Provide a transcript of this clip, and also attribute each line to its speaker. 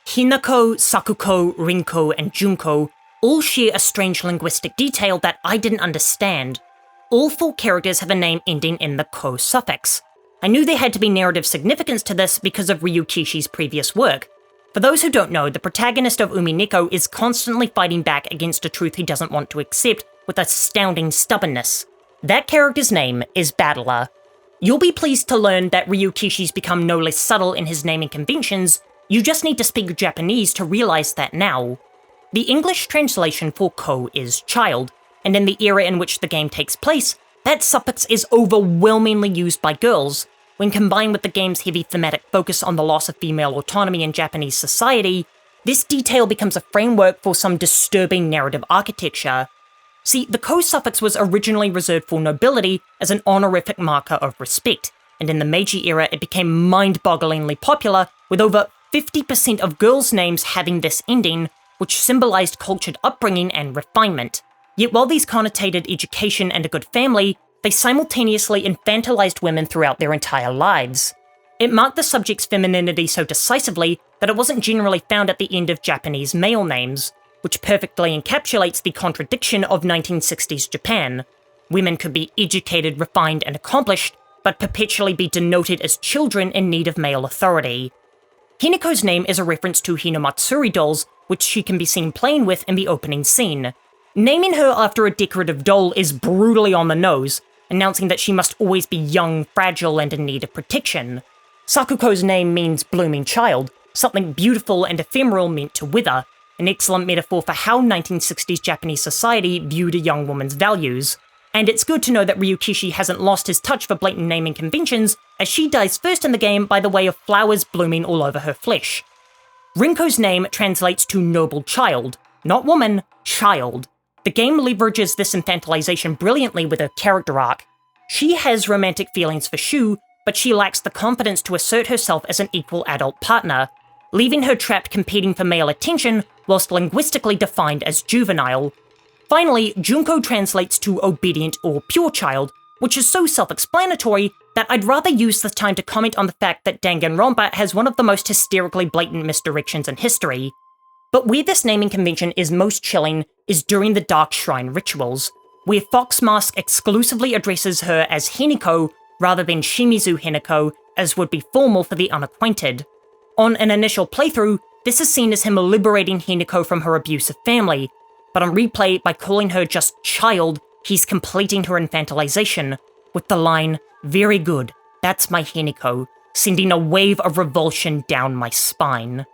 Speaker 1: Hinako, Sakuko, Rinko, and Junko all share a strange linguistic detail that I didn't understand. All 4 characters have a name ending in the ko suffix. I knew there had to be narrative significance to this because of Ryukishi's previous work. For those who don't know, the protagonist of Umineko is constantly fighting back against a truth he doesn't want to accept with astounding stubbornness. That character's name is Battler. You'll be pleased to learn that Ryukishi's become no less subtle in his naming conventions. You just need to speak Japanese to realize that now. The English translation for ko is child, and in the era in which the game takes place, that suffix is overwhelmingly used by girls. When combined with the game's heavy thematic focus on the loss of female autonomy in Japanese society, this detail becomes a framework for some disturbing narrative architecture. See, the ko suffix was originally reserved for nobility as an honorific marker of respect, and in the Meiji era it became mind-bogglingly popular, with over 50% of girls' names having this ending, which symbolized cultured upbringing and refinement. Yet while these connotated education and a good family, they simultaneously infantilized women throughout their entire lives. It marked the subject's femininity so decisively that it wasn't generally found at the end of Japanese male names, which perfectly encapsulates the contradiction of 1960s Japan. Women could be educated, refined, and accomplished, but perpetually be denoted as children in need of male authority. Hinako's name is a reference to Hinamatsuri dolls, which she can be seen playing with in the opening scene. Naming her after a decorative doll is brutally on the nose, announcing that she must always be young, fragile, and in need of protection. Sakuko's name means blooming child, something beautiful and ephemeral meant to wither, an excellent metaphor for how 1960s Japanese society viewed a young woman's values. And it's good to know that Ryukishi hasn't lost his touch for blatant naming conventions, as she dies first in the game by the way of flowers blooming all over her flesh. Rinko's name translates to noble child, not woman, child. The game leverages this infantilization brilliantly with her character arc. She has romantic feelings for Shu, but she lacks the confidence to assert herself as an equal adult partner, leaving her trapped competing for male attention whilst linguistically defined as juvenile. Finally, Junko translates to obedient or pure child, which is so self-explanatory that I'd rather use this time to comment on the fact that Danganronpa has one of the most hysterically blatant misdirections in history. But where this naming convention is most chilling is during the Dark Shrine rituals, where Fox Mask exclusively addresses her as Hiniko rather than Shimizu Hinako, as would be formal for the unacquainted. On an initial playthrough, this is seen as him liberating Hinako from her abusive family, but on replay, by calling her just child, he's completing her infantilization, with the line, "Very good, that's my Hiniko," sending a wave of revulsion down my spine.